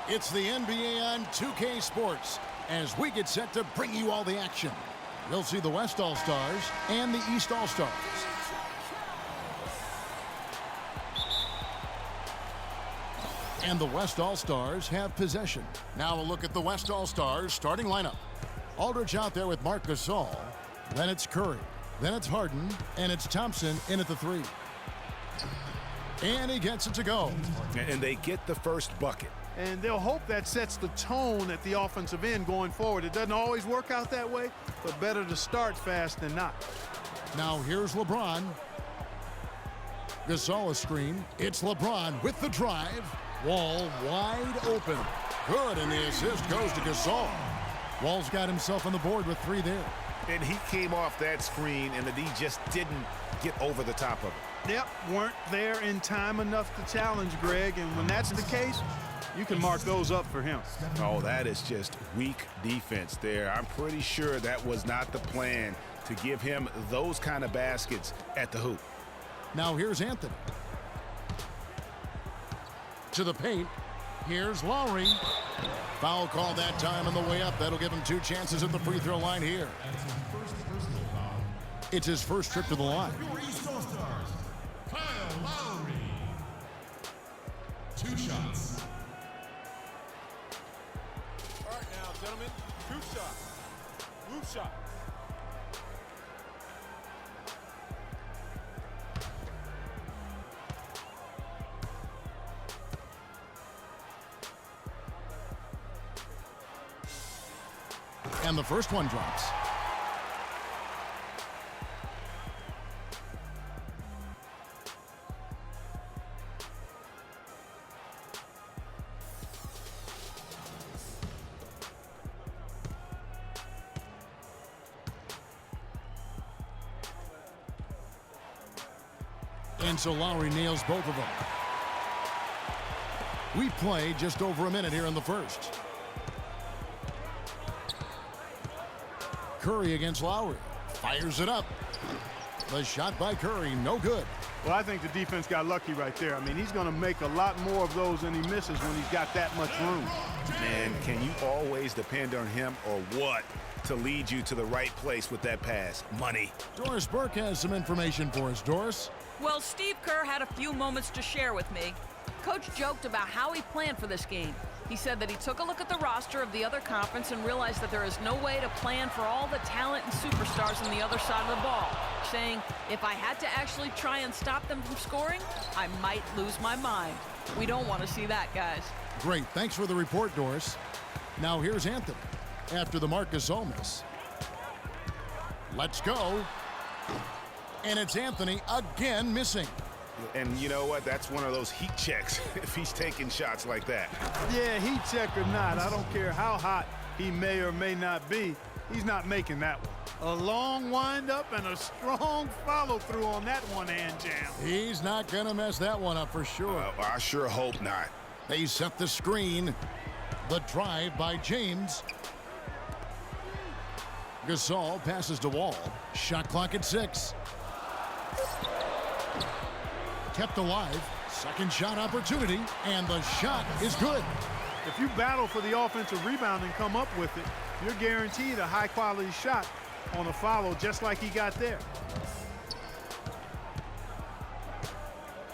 It's the NBA on 2K Sports as we get set to bring you all the action. You'll see the West All-Stars and the East All-Stars. And the West All-Stars have possession. Now a look at the West All-Stars starting lineup. Aldridge out there with Marc Gasol. Then it's Curry. Then it's Harden. And it's Thompson in at the 3. And he gets it to go. And they get the first bucket. And they'll hope that sets the tone at the offensive end going forward. It doesn't always work out that way, but better to start fast than not. Now here's LeBron. Gasol a screen. It's LeBron with the drive. Wall wide open. Good, and the assist goes to Gasol. Wall's got himself on the board with 3 there. And he came off that screen, and the D just didn't get over the top of it. Yep, weren't there in time enough to challenge Greg, and when that's the case, you can mark those up for him. Oh, that is just weak defense there. I'm pretty sure that was not the plan to give him those kind of baskets at the hoop. Now here's Anthony. To the paint. Here's Lowry. Foul call that time on the way up. That'll give him 2 chances at the free throw line here. It's his first trip to the line. Kyle Lowry. 2 shots. All right now, gentlemen, 2 shots. Move shot. And the first one drops. And so Lowry nails both of them. We play just over a minute here in the first. Curry against Lowry. Fires it up. The shot by Curry, no good. Well, I think the defense got lucky right there. I mean, he's going to make a lot more of those than he misses when he's got that much room. Man, can you always depend on him or what to lead you to the right place with that pass? Money. Doris Burke has some information for us. Doris? Well, Steve Kerr had a few moments to share with me. Coach joked about how he planned for this game. He said that he took a look at the roster of the other conference and realized that there is no way to plan for all the talent and superstars on the other side of the ball, saying, if I had to actually try and stop them from scoring, I might lose my mind. We don't want to see that, guys. Great. Thanks for the report, Doris. Now here's Anthony after the Marc Gasol miss. Let's go. And it's Anthony again missing. And you know what? That's one of those heat checks if he's taking shots like that. Yeah, heat check or not, I don't care how hot he may or may not be, he's not making that one. A long wind-up and a strong follow-through on that one-hand jam. He's not going to mess that one up for sure. I sure hope not. They set the screen. The drive by James. Gasol passes to Wall. Shot clock at 6. Kept alive. Second shot opportunity, and the shot is good. If you battle for the offensive rebound and come up with it, you're guaranteed a high-quality shot on a follow just like he got there.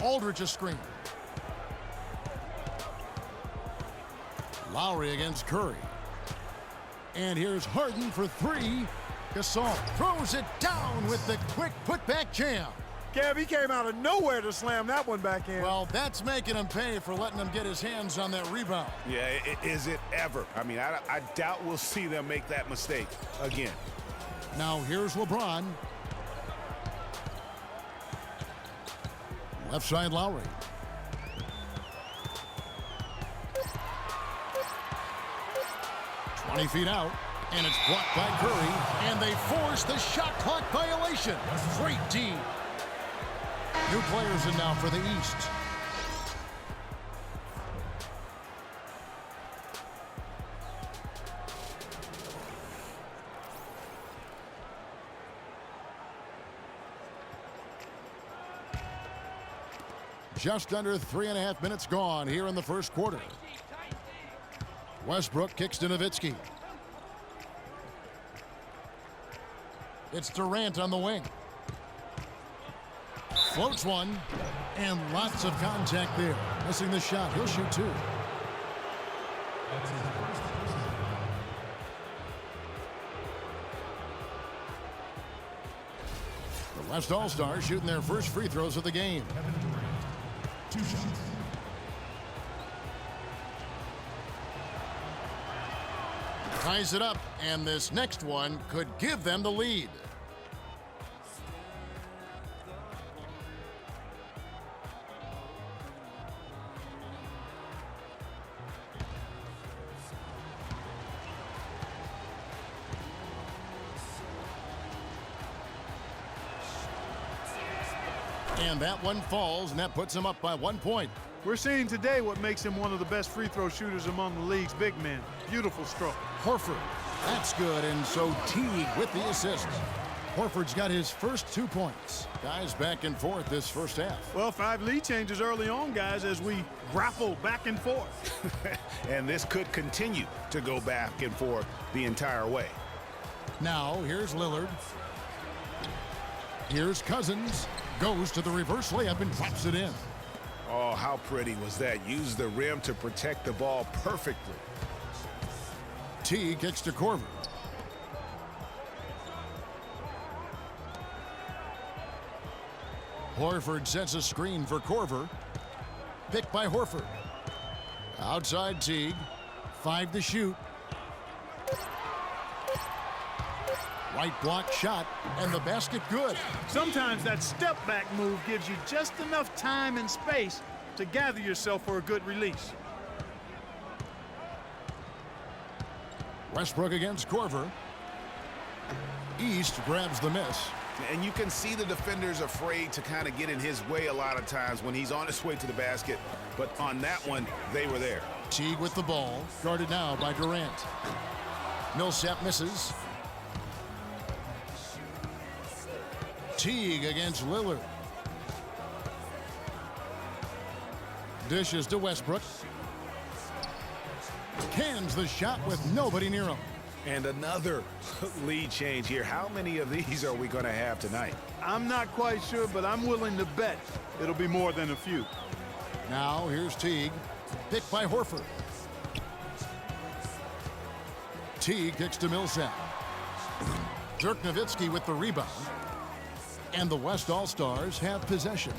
Aldridge a screen. Lowry against Curry. And here's Harden for 3. Gasol throws it down with the quick putback jam. Kev, he came out of nowhere to slam that one back in. Well, that's making him pay for letting him get his hands on that rebound. Yeah, is it ever? I mean, I doubt we'll see them make that mistake again. Now here's LeBron. Left side Lowry. "20 feet out, and it's blocked by Curry, and they force the shot clock violation. Great D. New players in now for the East. Just under 3.5 minutes gone here in the first quarter. Westbrook kicks to Nowitzki. It's Durant on the wing. Floats one. And lots of contact there. Missing the shot. He'll shoot two. The West All-Stars shooting their first free throws of the game. Two shots. Ties it up, and this next one could give them the lead. And that one falls, and that puts him up by 1 point. We're seeing today what makes him one of the best free throw shooters among the league's big men. Beautiful stroke. Horford, that's good, and so Teague with the assist. Horford's got his first 2 points. Guys back and forth this first half. Well, 5 lead changes early on, guys, as we grapple back and forth. And this could continue to go back and forth the entire way. Now, here's Lillard. Here's Cousins. Goes to the reverse layup and drops it in. Oh, how pretty was that? Used the rim to protect the ball perfectly. T kicks to Korver. Horford sets a screen for Korver. Picked by Horford. Outside Teague. 5 to shoot. Right block shot, and the basket good. Sometimes that step-back move gives you just enough time and space to gather yourself for a good release. Westbrook against Korver. East grabs the miss. And you can see the defenders afraid to kind of get in his way a lot of times when he's on his way to the basket. But on that one, they were there. Teague with the ball, guarded now by Durant. Millsap misses. Teague against Lillard. Dishes to Westbrook. Cans the shot with nobody near him. And another lead change here. How many of these are we going to have tonight? I'm not quite sure, but I'm willing to bet it'll be more than a few. Now here's Teague. Picked by Horford. Teague kicks to Millsap. Dirk Nowitzki with the rebound. And the West All-Stars have possession.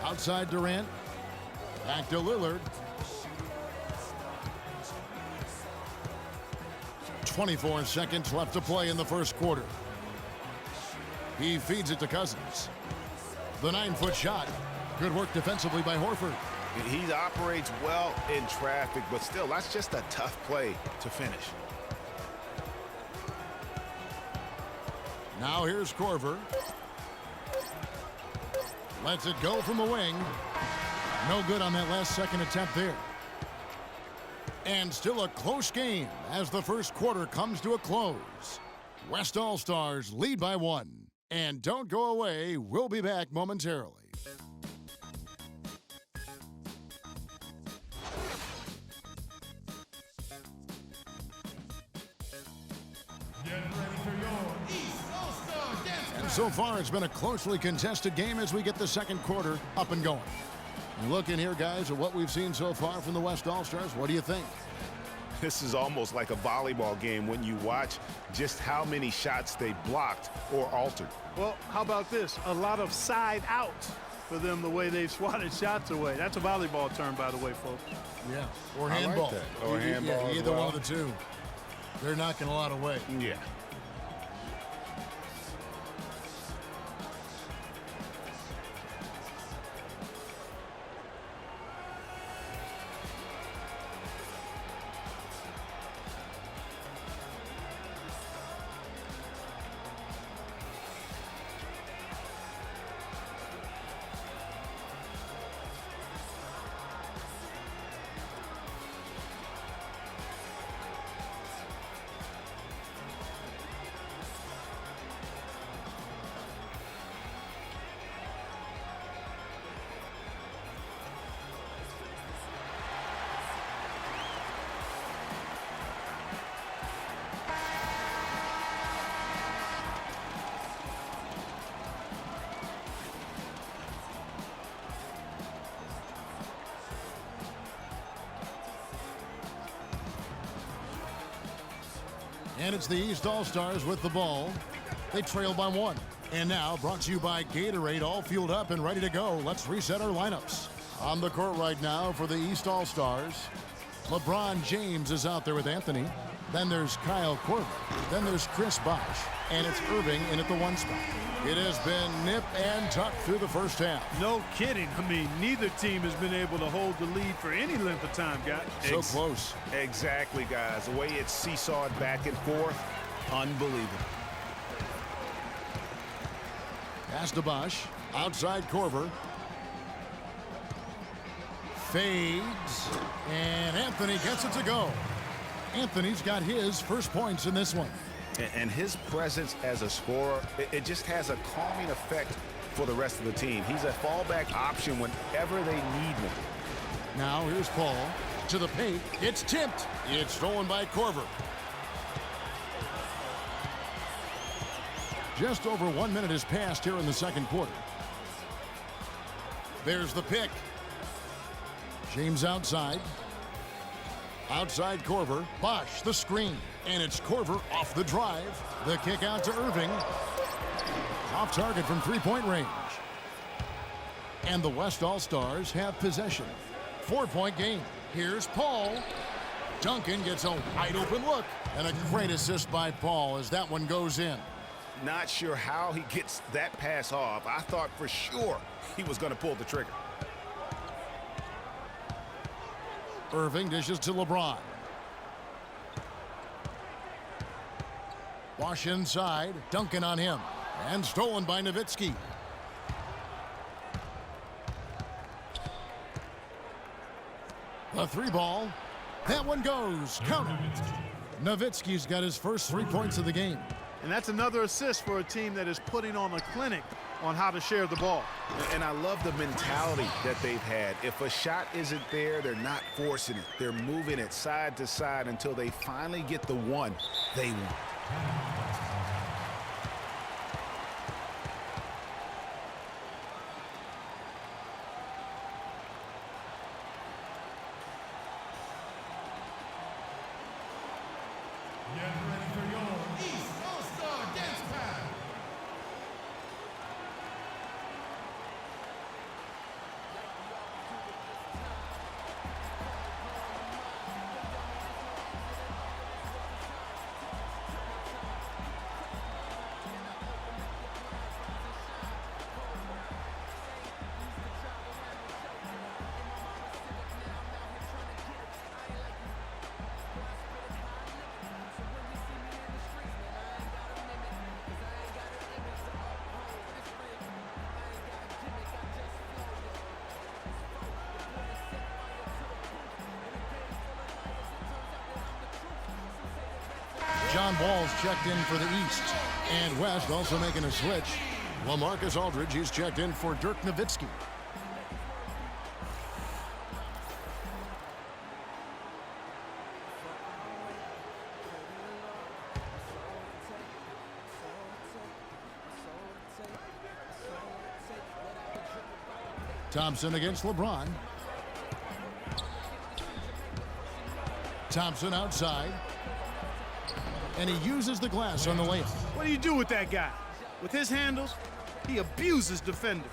Outside Durant. Back to Lillard. 24 seconds left to play in the first quarter. He feeds it to Cousins. The 9-foot shot. Good work defensively by Horford. He operates well in traffic, but still, that's just a tough play to finish. Now here's Korver. Lets it go from the wing. No good on that last second attempt there. And still a close game as the first quarter comes to a close. West All-Stars lead by 1. And don't go away. We'll be back momentarily. Get ready for your East All-Star Dance And so far, it's been a closely contested game as we get the second quarter up and going. Looking here, guys, at what we've seen so far from the West All-Stars, what do you think? This is almost like a volleyball game when you watch just how many shots they blocked or altered. Well, how about this? A lot of side out for them, the way they've swatted shots away. That's a volleyball term, by the way, folks. Yeah, or I like handball. that. Or handball as either well. one of the two. They're knocking a lot away. Yeah. And it's the East All-Stars with the ball. They trail by 1. And now, brought to you by Gatorade, all fueled up and ready to go. Let's reset our lineups. On the court right now for the East All-Stars, LeBron James is out there with Anthony. Then there's Kyle Korver. Then there's Chris Bosh. And it's Irving in at the 1 spot. It has been nip and tuck through the first half. No kidding. I mean, neither team has been able to hold the lead for any length of time, guys. So close. Exactly, guys. The way it's seesawed back and forth, unbelievable. Pass to Bosh. Outside Korver. Fades. And Anthony gets it to go. Anthony's got his first points in this one. And his presence as a scorer, it just has a calming effect for the rest of the team. He's a fallback option whenever they need one. Now here's Paul to the paint. It's tipped. It's stolen by Korver. Just over 1 minute has passed here in the second quarter. There's the pick. James outside. Outside Korver. Bosh the screen. And it's Korver off the drive. The kick out to Irving. Off target from three-point range. And the West All-Stars have possession. 4-point game. Here's Paul. Duncan gets a wide open look. And a great assist by Paul as that one goes in. Not sure how he gets that pass off. I thought for sure he was going to pull the trigger. Irving dishes to LeBron. Bosh inside. Duncan on him. And stolen by Nowitzki. The 3 ball. That one goes. Count it. Nowitzki's got his first 3 points of the game. And that's another assist for a team that is putting on a clinic on how to share the ball. And I love the mentality that they've had. If a shot isn't there, they're not forcing it. They're moving it side to side until they finally get the one they want. Get ready for your East All-Star Dance Pad. John Wall's checked in for the East. And West also making a switch. LaMarcus Aldridge, he's checked in for Dirk Nowitzki. Thompson against LeBron. Thompson outside. And he uses the glass on the layup. What do you do with that guy? With his handles, he abuses defenders.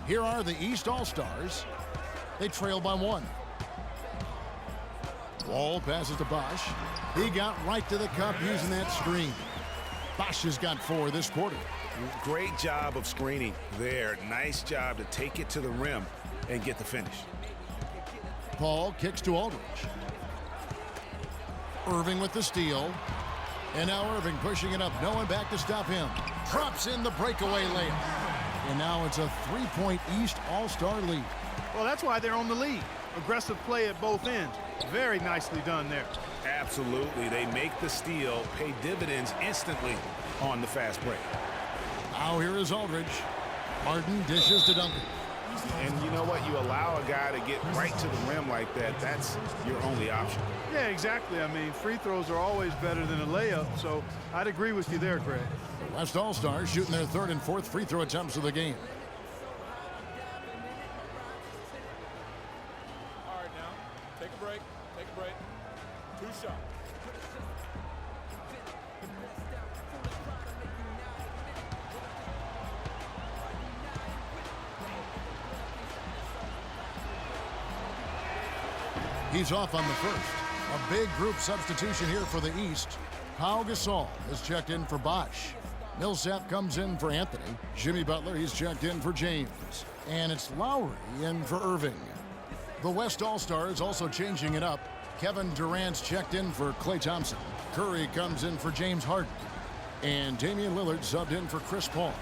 Here are the East All-Stars. They trail by 1. Wall passes to Bosh. He got right to the cup using that screen. Bosh has got 4 this quarter. Great job of screening there. Nice job to take it to the rim and get the finish. Paul kicks to Aldridge. Irving with the steal. And now Irving pushing it up. No one back to stop him. Drops in the breakaway layup. And now it's a 3-point East All-Star lead. Well, that's why they're on the lead. Aggressive play at both ends. Very nicely done there. Absolutely. They make the steal, pay dividends instantly on the fast break. Now here is Aldridge. Harden dishes to Duncan. And you know what? You allow a guy to get right to the rim like that. That's your only option. Yeah, exactly. I mean, free throws are always better than a layup, so I'd agree with you there, Greg. The West All-Stars shooting their 3rd and 4th free throw attempts of the game. All right, now, take a break. 2 shots. He's off on the first. A big group substitution here for the East. Pau Gasol is checked in for Bosch. Millsap comes in for Anthony. Jimmy Butler, he's checked in for James. And it's Lowry in for Irving. The West All-Stars also changing it up. Kevin Durant's checked in for Klay Thompson. Curry comes in for James Harden. And Damian Lillard subbed in for Chris Paul.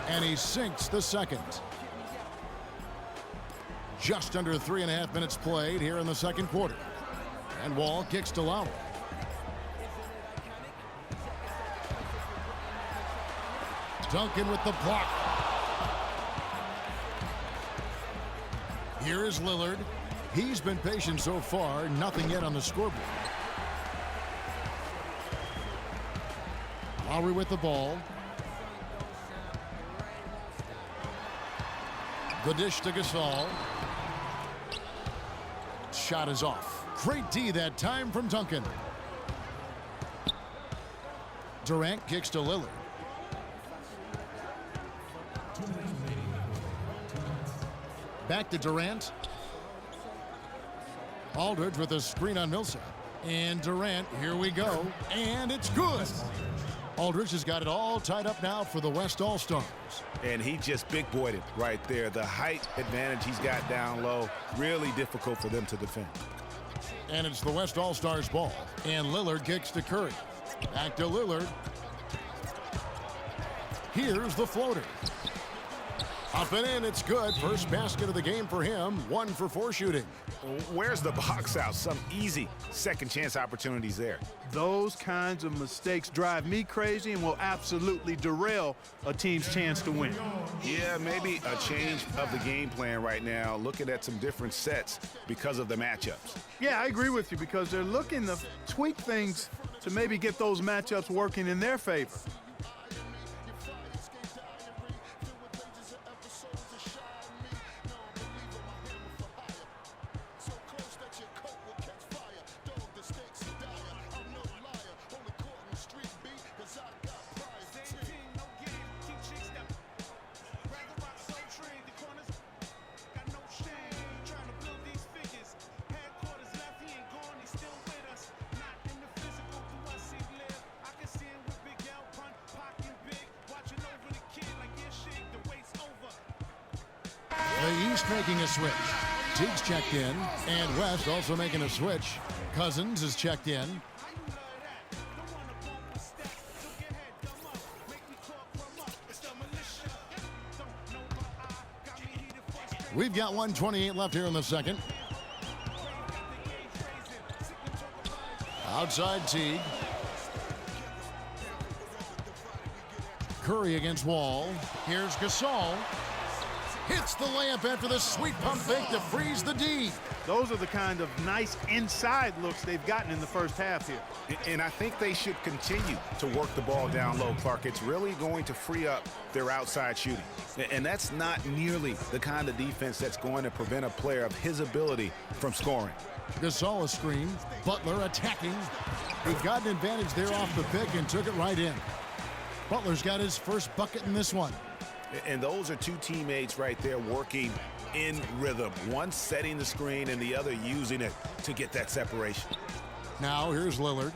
And he sinks the second. Just under 3.5 minutes played here in the second quarter. And Wall kicks to Lowry. Duncan with the block. Here is Lillard. He's been patient so far, nothing yet on the scoreboard. Lowry with the ball. The dish to Gasol. Shot is off. Great D that time from Duncan. Durant kicks to Lillard. Back to Durant. Aldridge with a screen on Millsap. And Durant, here we go. And it's good. Aldridge has got it all tied up now for the West All-Stars. And he just big-boyed it right there. The height advantage he's got down low, really difficult for them to defend. And it's the West All-Stars ball. And Lillard kicks to Curry. Back to Lillard. Here's the floater. Up and in, it's good. First basket of the game for him. 1 for 4 shooting. Where's the box out? Some easy second chance opportunities there. Those kinds of mistakes drive me crazy and will absolutely derail a team's chance to win. Yeah, maybe a change of the game plan right now, looking at some different sets because of the matchups. Yeah, I agree with you because they're looking to tweak things to maybe get those matchups working in their favor. The East making a switch. Teague's checked in, and West also making a switch. Cousins is checked in. We've got 1:28 left here in the second. Outside Teague. Curry against Wall. Here's Gasol. Hits the layup after the sweet pump fake to freeze the D. Those are the kind of nice inside looks they've gotten in the first half here. And I think they should continue to work the ball down low, Clark. It's really going to free up their outside shooting. And that's not nearly the kind of defense that's going to prevent a player of his ability from scoring. Gasol a screen. Butler attacking. He got an advantage there off the pick and took it right in. Butler's got his first bucket in this one. And those are two teammates right there working in rhythm. One setting the screen and the other using it to get that separation. Now here's Lillard.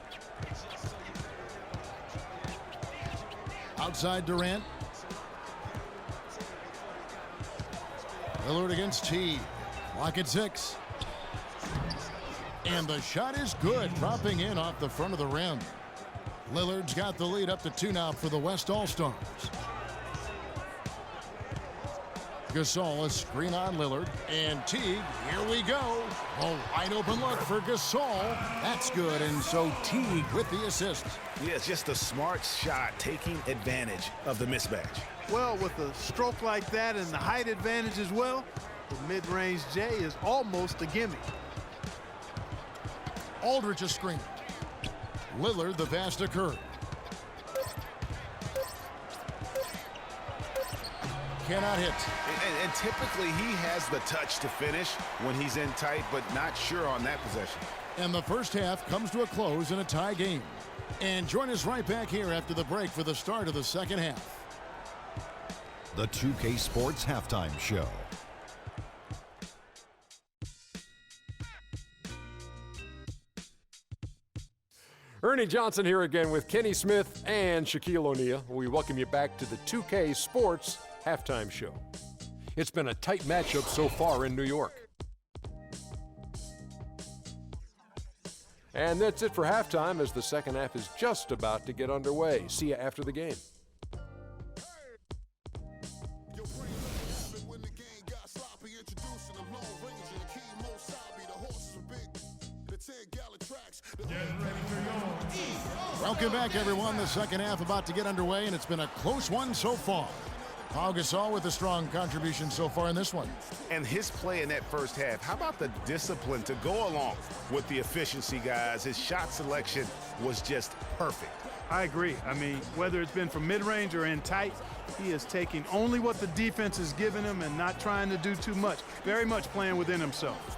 Outside Durant. Lillard against T. Clock at 6. And the shot is good, dropping in off the front of the rim. Lillard's got the lead up to 2 now for the West All-Stars. Gasol, a screen on Lillard. And Teague, here we go. A wide open look for Gasol. That's good, and so Teague with the assist. Yeah, it's just a smart shot, taking advantage of the mismatch. Well, with a stroke like that and the height advantage as well, the mid-range J is almost a gimme. Aldridge a screen. Lillard the pass to Curry. cannot hit. And typically he has the touch to finish when he's in tight, but not sure on that possession. And the first half comes to a close in a tie game. And join us right back here after the break for the start of the second half. The 2K Sports Halftime Show. Ernie Johnson here again with Kenny Smith and Shaquille O'Neal. We welcome you back to the 2K Sports Halftime Show. It's been a tight matchup so far in New York. And that's it for halftime as the second half is just about to get underway. See you after the game. Welcome back, everyone. The second half about to get underway, and it's been a close one so far. Pau Gasol with a strong contribution so far in this one. And his play in that first half, how about the discipline to go along with the efficiency, guys? His shot selection was just perfect. I agree. I mean, whether it's been from mid-range or in tight, he is taking only what the defense is giving him and not trying to do too much. Very much playing within himself.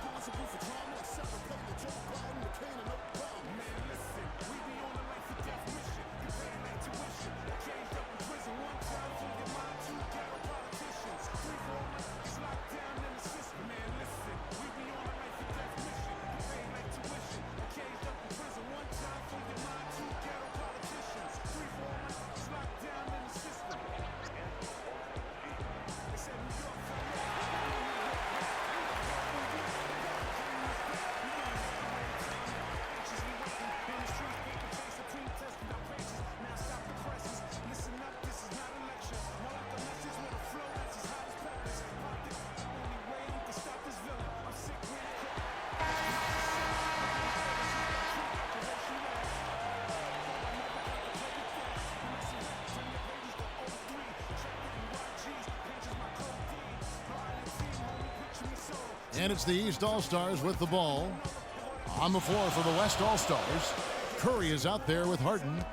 And it's the East All-Stars with the ball. On the floor for the West All-Stars. Curry is out there with Harden.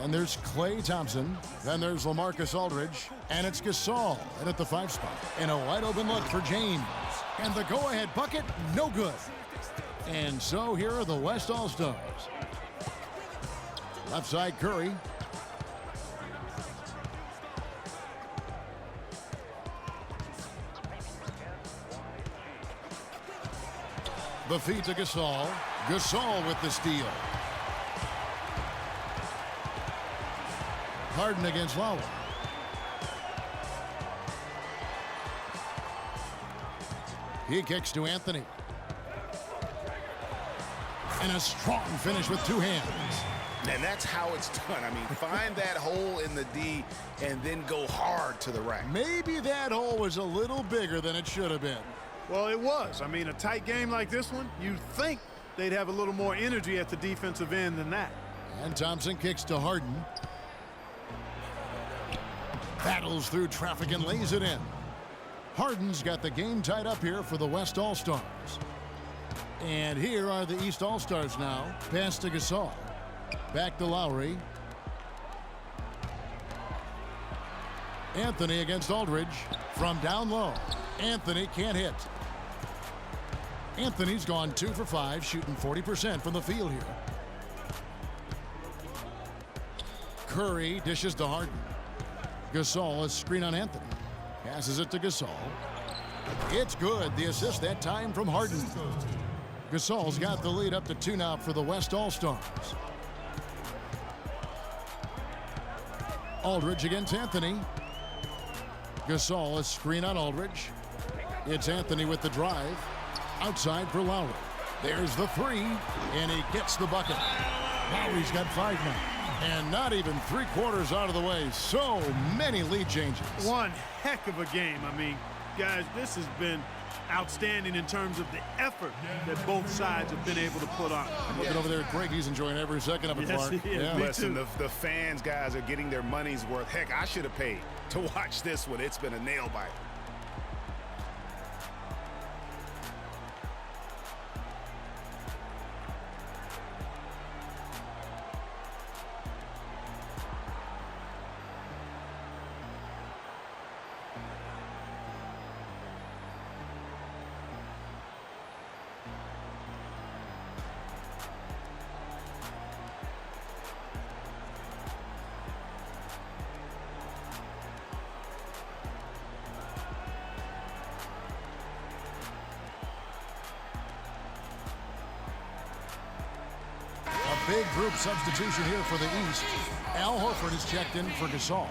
And there's Klay Thompson. Then there's LaMarcus Aldridge. And it's Gasol in at the 5 spot. And a wide open look for James. And the go-ahead bucket, no good. And so here are the West All-Stars. Left side Curry. The feed to Gasol. Gasol with the steal. Harden against Lowry. He kicks to Anthony. And a strong finish with 2 hands. And that's how it's done. I mean, find that hole in the D and then go hard to the rack. Maybe that hole was a little bigger than it should have been. Well, it was. I mean, a tight game like this one, you'd think they'd have a little more energy at the defensive end than that. And Thompson kicks to Harden. Battles through traffic and lays it in. Harden's got the game tied up here for the West All-Stars. And here are the East All-Stars now. Pass to Gasol. Back to Lowry. Anthony against Aldridge from down low. Anthony can't hit. Anthony's gone 2 for 5, shooting 40% from the field here. Curry dishes to Harden. Gasol is screen on Anthony. Passes it to Gasol. It's good. The assist that time from Harden. Gasol's got the lead up to 2 now for the West All-Stars. Aldridge against Anthony. Gasol is screen on Aldridge. It's Anthony with the drive. Outside for Lowry. There's the 3, and he gets the bucket. Lowry's got 5 now. And not even 3/4 out of the way. So many lead changes. One heck of a game. I mean, guys, this has been outstanding in terms of the effort that both sides have been able to put on. Looking over there at Greg, he's enjoying every second of it, Yes, Clark. he is. Yeah. Me Listen, too. the fans, guys, are getting their money's worth. Heck, I should have paid to watch this one. It's been a nail biter. big group substitution here for the East. Al Horford is checked in for Gasol.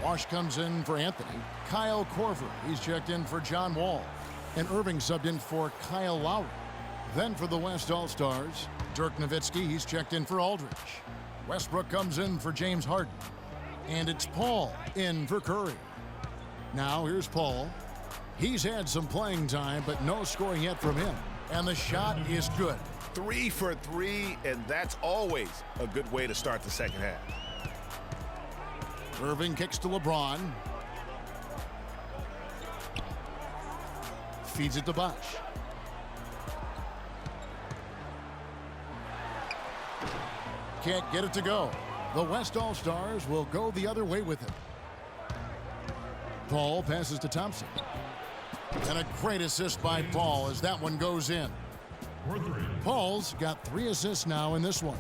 Wash comes in for Anthony. Kyle Korver, he's checked in for John Wall. And Irving subbed in for Kyle Lowry. Then for the West All-Stars, Dirk Nowitzki, he's checked in for Aldridge. Westbrook comes in for James Harden. And it's Paul in for Curry. Now here's Paul. He's had some playing time, but no scoring yet from him. And the shot is good. 3 for 3, and that's always a good way to start the second half. Irving kicks to LeBron. Feeds it to Bosh. Can't get it to go. The West All-Stars will go the other way with it. Paul passes to Thompson. And a great assist by Paul as that one goes in. Paul's got 3 assists now in this one.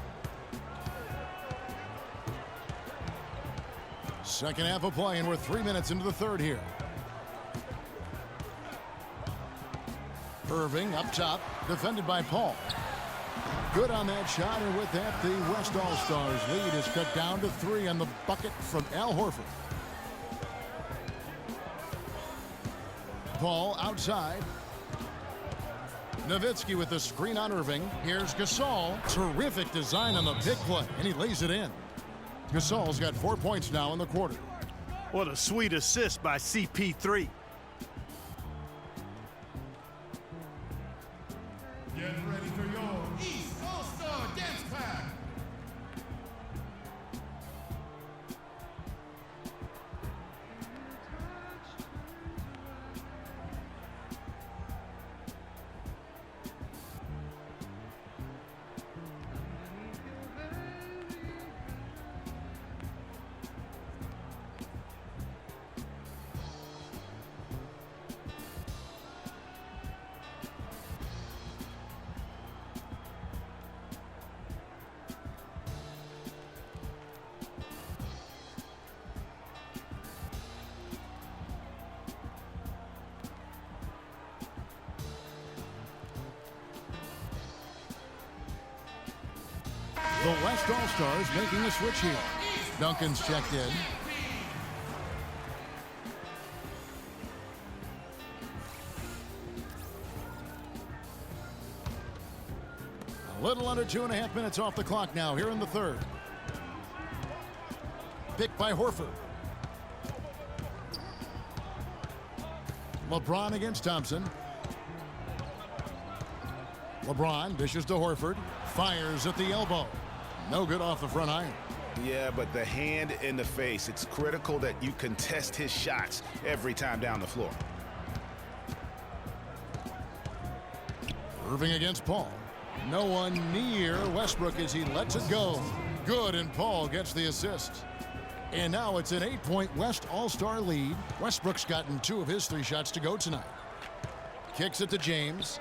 Second half of play, and we're 3 minutes into the third here. Irving up top, defended by Paul. Good on that shot, and with that, the West All-Stars lead is cut down to 3 on the bucket from Al Horford. Paul outside. Nowitzki with the screen on Irving. Here's Gasol. Terrific design on the pick play, and he lays it in. Gasol's got 4 points now in the quarter. What a sweet assist by CP3. Get ready for your East All-Star Dance Pack. The West All-Stars making a switch here. Duncan's checked in. A little under 2.5 minutes off the clock now here in the third. Picked by Horford. LeBron against Thompson. LeBron dishes to Horford. Fires at the elbow. No good off the front iron. Yeah, but the hand in the face, it's critical that you contest his shots every time down the floor. Irving against Paul. No one near Westbrook as he lets it go. Good, and Paul gets the assist. And now it's an 8-point West All-Star lead. Westbrook's gotten 2 of his 3 shots to go tonight. Kicks it to James.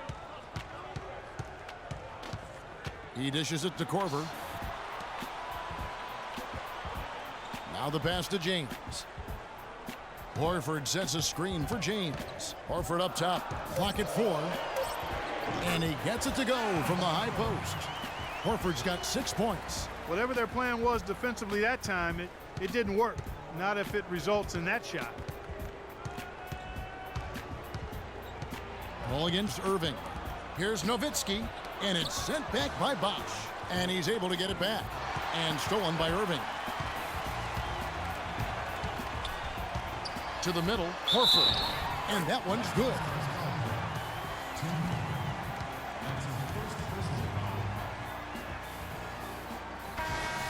He dishes it to Korver. Now the pass to James. Horford sets a screen for James. Horford up top. Clock at 4. And he gets it to go from the high post. Horford's got 6 points. Whatever their plan was defensively that time, it didn't work. Not if it results in that shot. Ball against Irving. Here's Nowitzki. And it's sent back by Bosh. And he's able to get it back. And stolen by Irving. To the middle, Horford. And that one's good.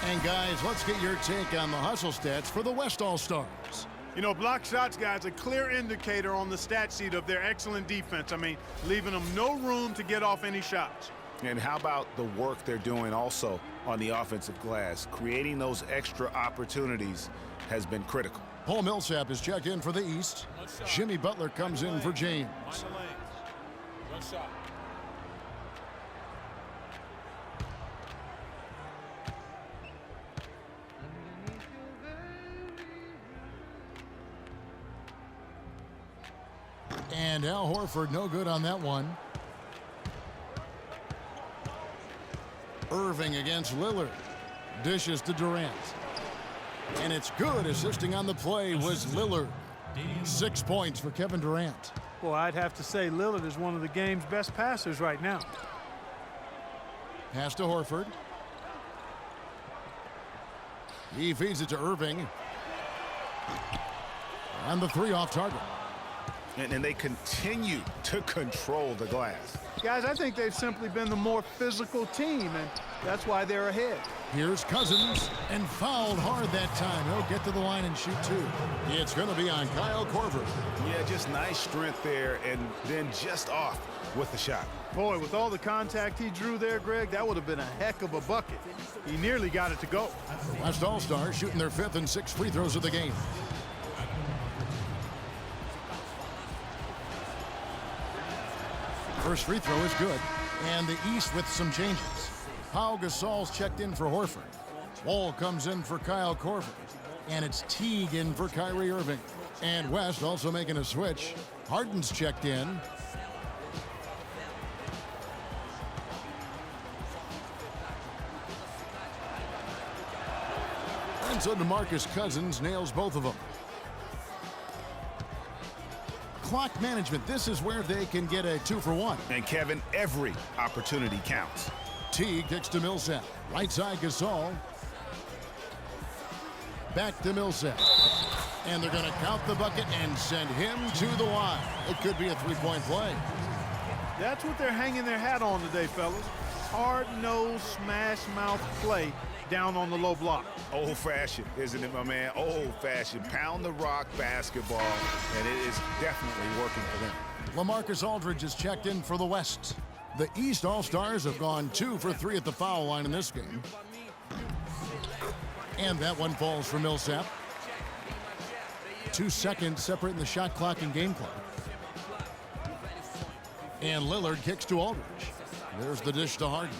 And guys, let's get your take on the hustle stats for the West All-Stars. You know, block shots, guys, a clear indicator on the stat sheet of their excellent defense. I mean, leaving them no room to get off any shots. And how about the work they're doing also on the offensive glass? Creating those extra opportunities has been critical. Paul Millsap is checked in for the East. Jimmy Butler comes in for James. One shot. And Al Horford no good on that one. Irving against Lillard. Dishes to Durant. And it's good. Assisting on the play was Lillard. 6 points for Kevin Durant. Well, I'd have to say Lillard is one of the game's best passers right now. Pass to Horford. He feeds it to Irving. And the three off target. And they continue to control the glass. Guys, I think they've simply been the more physical team, and that's why they're ahead. Here's Cousins, and fouled hard that time. He'll get to the line and shoot two. It's going to be on Kyle Korver. Yeah, just nice strength there, and then just off with the shot. Boy, with all the contact he drew there, Greg, that would have been a heck of a bucket. He nearly got it to go. West All-Stars shooting their 5th and 6th free throws of the game. First free throw is good, and the East with some changes. Pau Gasol's checked in for Horford. Wall comes in for Kyle Korver, and it's Teague in for Kyrie Irving. And West also making a switch. Harden's checked in. And so DeMarcus Cousins nails both of them. Clock management, this is where they can get a 2-for-1. And Kevin, every opportunity counts. Teague kicks to Millsap. Right side Gasol. Back to Millsap. And they're going to count the bucket and send him to the line. It could be a three-point play. That's what they're hanging their hat on today, fellas. Hard-nosed, smash-mouth play down on the low block. Old-fashioned, isn't it, my man? Old-fashioned. Pound the rock basketball, and it is definitely working for them. LaMarcus Aldridge is checked in for the West. The East All-Stars have gone 2 for 3 at the foul line in this game. And that one falls for Millsap. 2 seconds separating the shot clock and game clock. And Lillard kicks to Aldridge. There's the dish to Harden.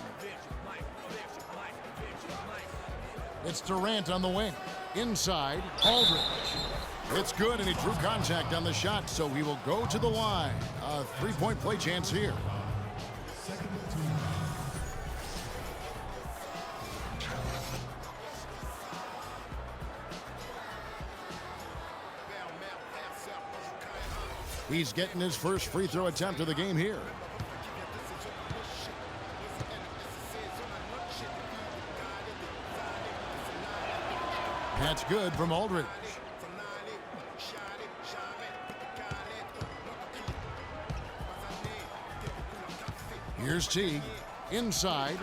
It's Durant on the wing. Inside, Aldridge. It's good, and he drew contact on the shot, so he will go to the line. A three-point play chance here. He's getting his first free throw attempt of the game here. That's good from Aldridge. Here's Teague. Inside.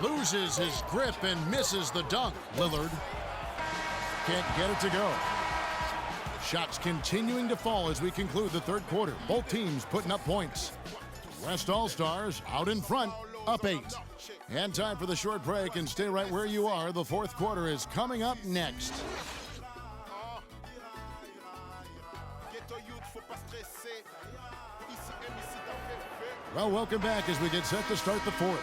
Loses his grip and misses the dunk. Lillard can't get it to go. Shots continuing to fall as we conclude the third quarter. Both teams putting up points. West All-Stars out in front, up 8. And time for the short break, and stay right where you are. The fourth quarter is coming up next. Well, welcome back as we get set to start the fourth.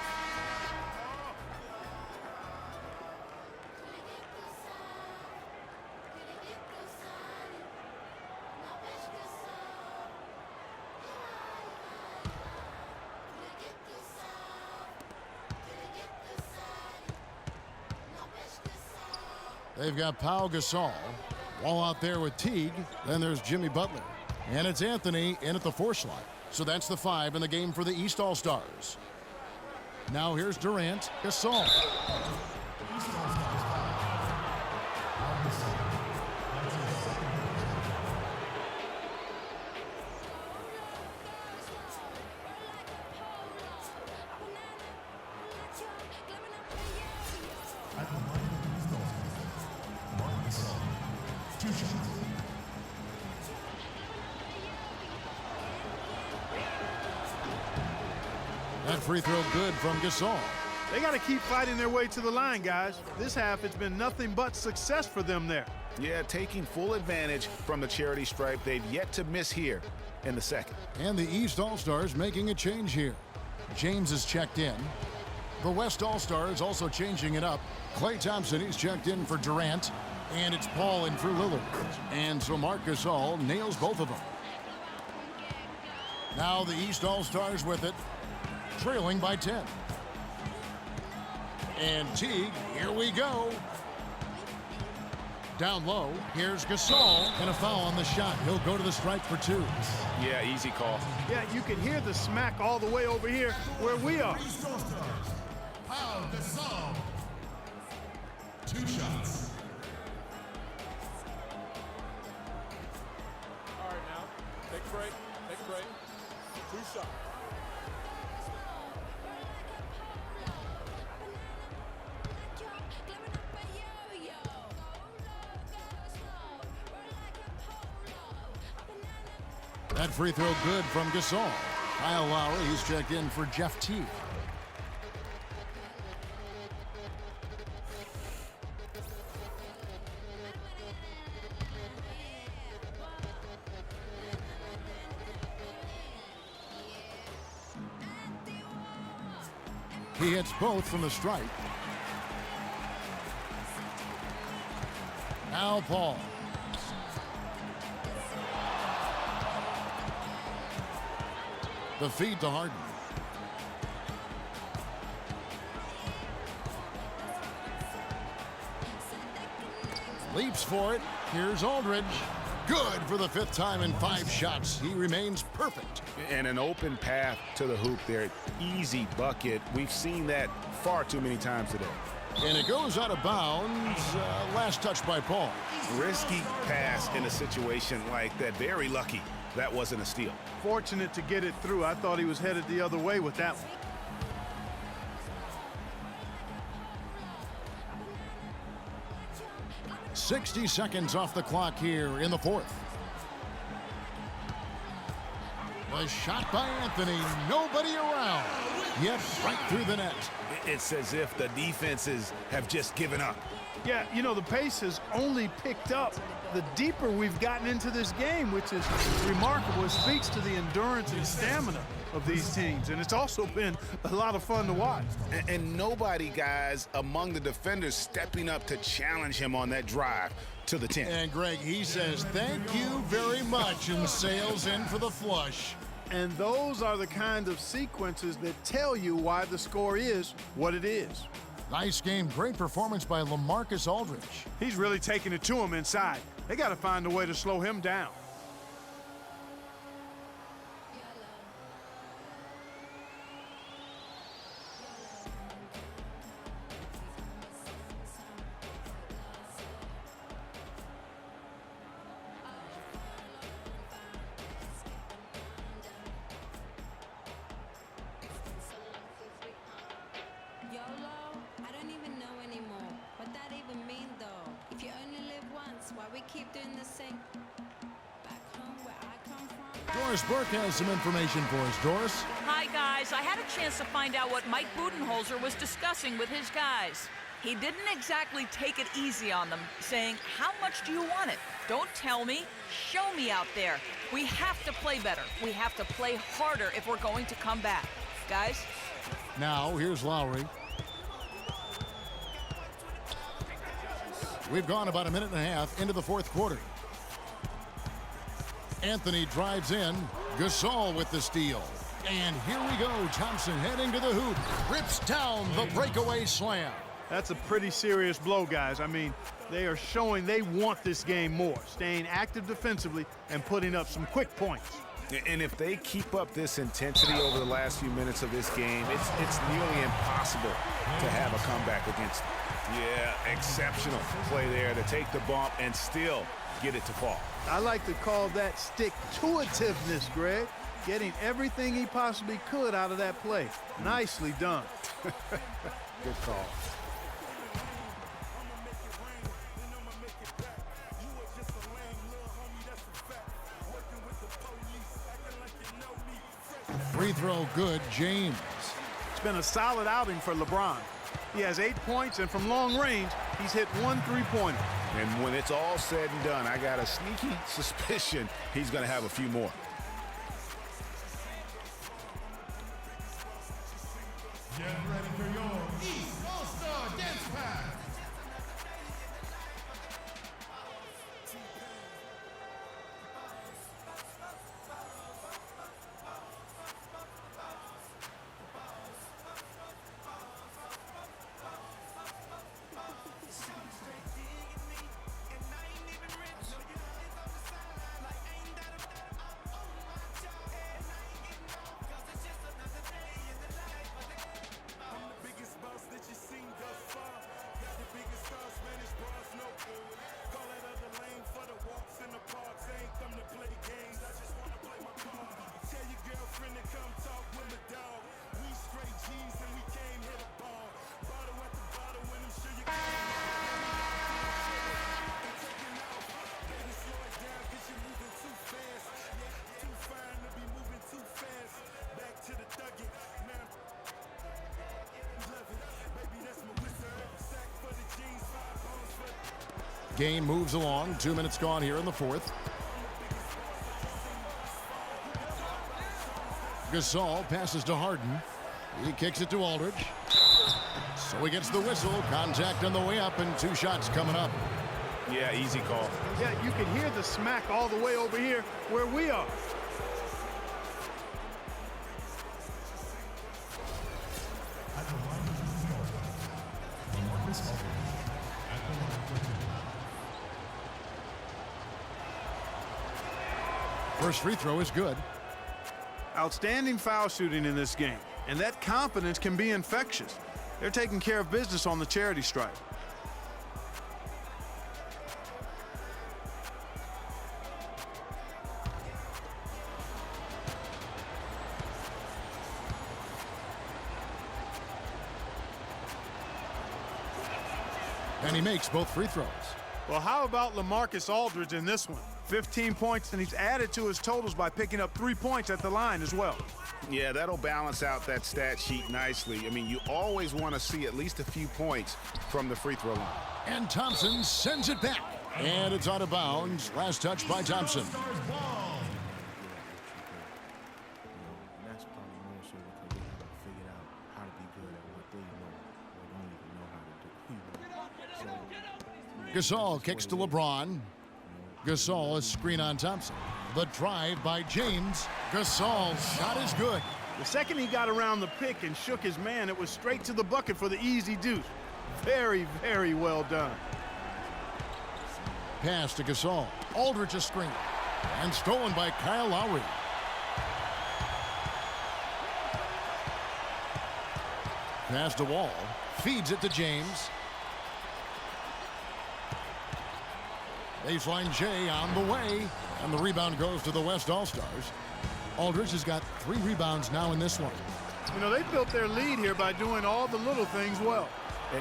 They've got Pau Gasol. Wall out there with Teague. Then there's Jimmy Butler. And it's Anthony in at the 4 slot. So that's the 5 in the game for the East All-Stars. Now here's Durant. Gasol. That free throw good from Gasol. They got to keep fighting their way to the line, guys. This half, it's been nothing but success for them there. Yeah, taking full advantage from the charity stripe. They've yet to miss here in the second. And the East All-Stars making a change here. James is checked in. The West All-Stars also changing it up. Klay Thompson, he's checked in for Durant. And it's Paul in for Lillard. And so Marc Gasol nails both of them. Now the East All-Stars with it, trailing by 10. And Teague, here we go. Down low, here's Gasol, and a foul on the shot. He'll go to the strike for 2. Yeah, easy call. Yeah, you can hear the smack all the way over here where we are. East All-Stars. Pau Gasol. 2 shots. All right, now, take a break. Take a break. 2 shots. That free throw good from Gasol. Kyle Lowry, he's checked in for Jeff Teague. He hits both from the stripe. Now Paul. The feed to Harden. Leaps for it. Here's Aldridge. Good for the 5th time in 5 shots. He remains perfect. And an open path to the hoop there. Easy bucket. We've seen that far too many times today. And it goes out of bounds. Last touch by Paul. Risky pass in a situation like that. Very lucky that wasn't a steal. Fortunate to get it through. I thought he was headed the other way with that one. .60 seconds off the clock here in the 4th. The shot by Anthony. Nobody around. Yet right through the net. It's as if the defenses have just given up. Yeah, you know, the pace has only picked up the deeper we've gotten into this game, which is remarkable. It speaks to the endurance and stamina of these teams, and it's also been a lot of fun to watch. And nobody, guys, among the defenders stepping up to challenge him on that drive to the 10. And Greg, he says, thank you very much, and sails in for the flush. And those are the kind of sequences that tell you why the score is what it is. Nice game. Great performance by LaMarcus Aldridge. He's really taking it to him inside. They got to find a way to slow him down. Doris Burke has some information for us. Doris? Hi, guys. I had a chance to find out what Mike Budenholzer was discussing with his guys. He didn't exactly take it easy on them, saying, how much do you want it? Don't tell me. Show me out there. We have to play better. We have to play harder if we're going to come back. Guys? Now, here's Lowry. We've gone about a minute and a half into the 4th quarter. Anthony drives in. Gasol with the steal. And here we go. Thompson heading to the hoop. Rips down the breakaway slam. That's a pretty serious blow, guys. I mean, they are showing they want this game more, staying active defensively and putting up some quick points. And if they keep up this intensity over the last few minutes of this game, it's nearly impossible to have a comeback against them. Yeah, exceptional play there to take the bump and still get it to fall. I like to call that stick-to-itiveness, Greg. Getting everything he possibly could out of that play. Nicely done. Good call. Free throw good, James. It's been a solid outing for LeBron. He has 8 points, and from long range, he's hit 1 3-pointer. And when it's all said and done, I got a sneaky suspicion he's going to have a few more. Get ready for your East All-Star Dance Pack. Game moves along. 2 minutes gone here in the fourth. Gasol passes to Harden. He kicks it to Aldridge. So he gets the whistle. Contact on the way up and 2 shots coming up. Yeah, easy call. Yeah, you can hear the smack all the way over here where we are. First free throw is good. Outstanding foul shooting in this game, and that confidence can be infectious. They're taking care of business on the charity stripe. And he makes both free throws. Well, how about LaMarcus Aldridge in this one? 15 points, and he's added to his totals by picking up 3 points at the line as well. Yeah, that'll balance out that stat sheet nicely. I mean, you always want to see at least a few points from the free throw line. And Thompson sends it back. And it's out of bounds. Last touch by Thompson. That's probably more so because they haven't figured out how to be good at what they know or don't even know how to do. Gasol kicks to LeBron. Gasol, a screen on Thompson. The drive by James. Gasol's shot is good. The second he got around the pick and shook his man, it was straight to the bucket for the easy deuce. Very, very well done. Pass to Gasol. Aldridge a screen. And stolen by Kyle Lowry. Pass to Wall. Feeds it to James. Baseline J on the way. And the rebound goes to the West All-Stars. Aldridge has got 3 rebounds now in this one. You know, they built their lead here by doing all the little things well.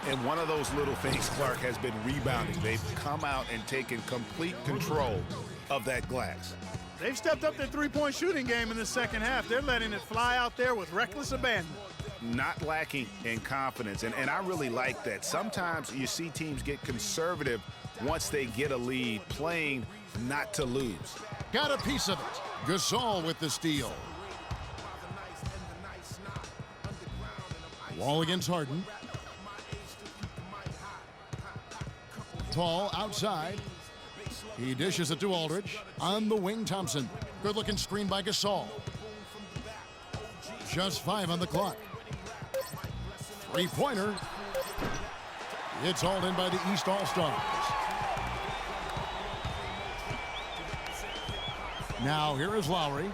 And one of those little things, Clark, has been rebounding. They've come out and taken complete control of that glass. They've stepped up their three-point shooting game in the second half. They're letting it fly out there with reckless abandon. Not lacking in confidence, and I really like that. Sometimes you see teams get conservative once they get a lead, playing not to lose. Got a piece of it. Gasol with the steal. Wall against Harden. Paul outside. He dishes it to Aldridge. On the wing, Thompson. Good-looking screen by Gasol. Just 5 on the clock. Three-pointer. It's hauled in by the East All-Stars. Now here is Lowry.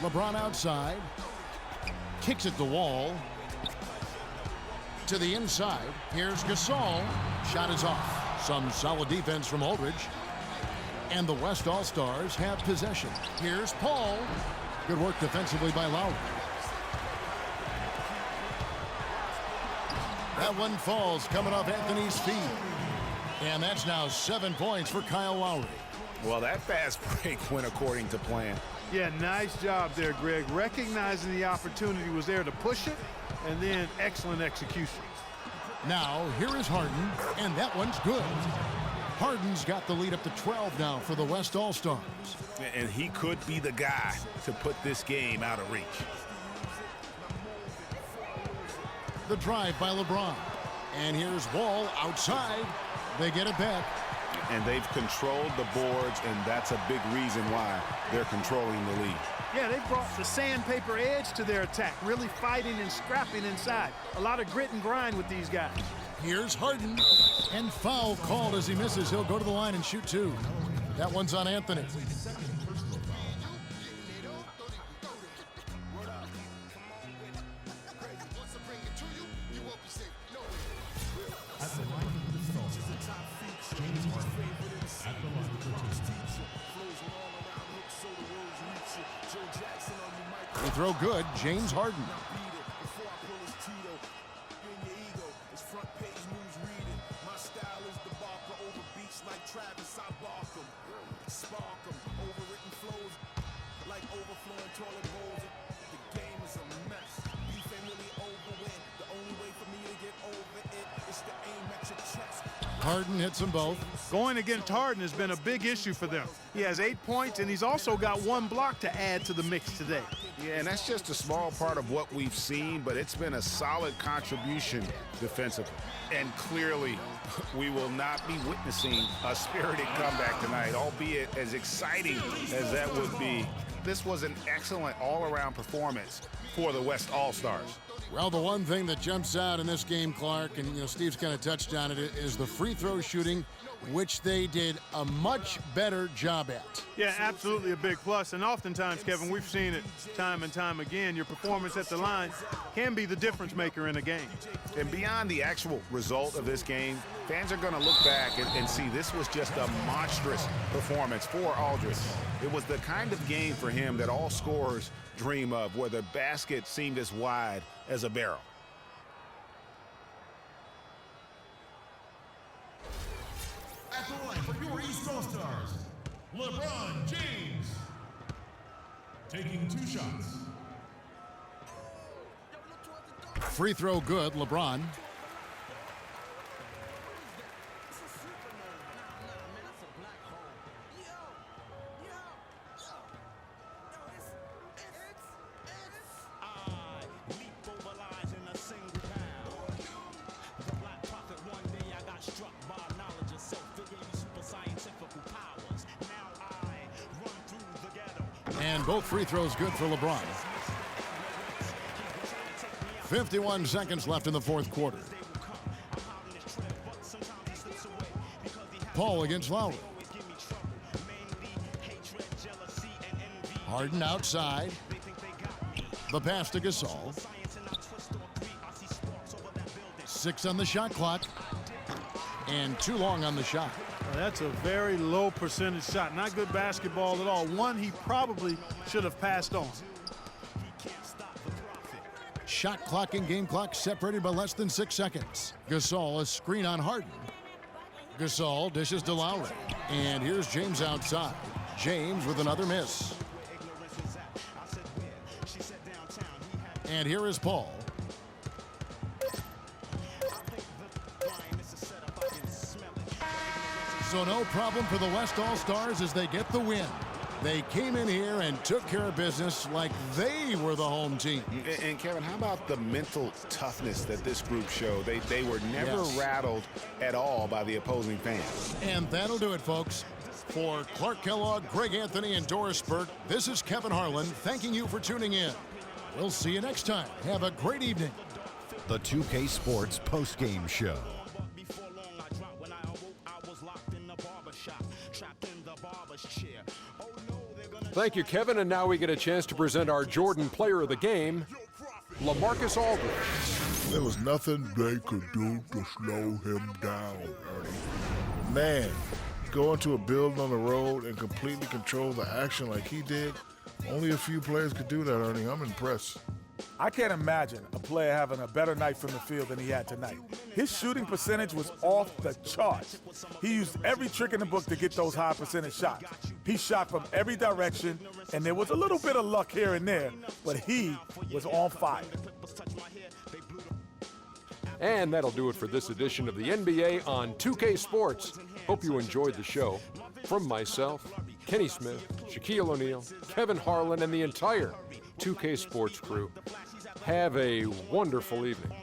LeBron outside. Kicks it to Wall. To the inside. Here's Gasol. Shot is off. Some solid defense from Aldridge. And the West All-Stars have possession. Here's Paul. Good work defensively by Lowry. That one falls coming off Anthony's feet. And that's now 7 points for Kyle Lowry. Well, that fast break went according to plan. Yeah, nice job there, Greg. Recognizing the opportunity was there to push it, and then excellent execution. Now, here is Harden, and that one's good. Harden's got the lead up to 12 now for the West All-Stars. And he could be the guy to put this game out of reach. The drive by LeBron. And here's Wall outside. They get it back. And they've controlled the boards, and that's a big reason why they're controlling the lead. Yeah, they brought the sandpaper edge to their attack, really fighting and scrapping inside. A lot of grit and grind with these guys. Here's Harden. And foul called as he misses. He'll go to the line and shoot 2. That one's on Anthony. They throw good. James Harden. Harden hits them both. Going against Harden has been a big issue for them. He has 8 points, and he's also got 1 block to add to the mix today. Yeah, and that's just a small part of what we've seen, but it's been a solid contribution defensively. And clearly, we will not be witnessing a spirited comeback tonight, albeit as exciting as that would be. This was an excellent all-around performance for the West All-Stars. Well, the one thing that jumps out in this game, Clark, and Steve's kind of touched on it, is the free throw shooting, which they did a much better job at. Yeah, absolutely a big plus. And oftentimes, Kevin, we've seen it time and time again. Your performance at the line can be the difference maker in a game. And beyond the actual result of this game, fans are going to look back and see this was just a monstrous performance for Aldridge. It was the kind of game for him that all scorers dream of, where the basket seemed as wide as a barrel. At the line for your East All-Stars, LeBron James. Taking 2 shots. Free throw good, LeBron. And both free throws good for LeBron. 51 seconds left in the fourth quarter. Paul against Lowry. Harden outside. The pass to Gasol. 6 on the shot clock. And too long on the shot. That's a very low percentage shot. Not good basketball at all. One he probably should have passed on. Shot clock and game clock separated by less than 6 seconds. Gasol, a screen on Harden. Gasol dishes to Lowry. And here's James outside. James with another miss. And here is Paul. So no problem for the West All-Stars as they get the win. They came in here and took care of business like they were the home team. And Kevin, how about the mental toughness that this group showed? They were never rattled at all by the opposing fans. And that'll do it, folks. For Clark Kellogg, Greg Anthony, and Doris Burke, this is Kevin Harlan thanking you for tuning in. We'll see you next time. Have a great evening. The 2K Sports postgame show. Thank you, Kevin. And now we get a chance to present our Jordan Player of the Game, LaMarcus Aldridge. There was nothing they could do to slow him down, Ernie. Man, going to a building on the road and completely control the action like he did, only a few players could do that, Ernie. I'm impressed. I can't imagine a player having a better night from the field than he had tonight. His shooting percentage was off the charts. He used every trick in the book to get those high percentage shots. He shot from every direction, and there was a little bit of luck here and there, but he was on fire. And that'll do it for this edition of the NBA on 2K Sports. Hope you enjoyed the show. From myself, Kenny Smith, Shaquille O'Neal, Kevin Harlan, and the entire 2K Sports crew, have a wonderful evening.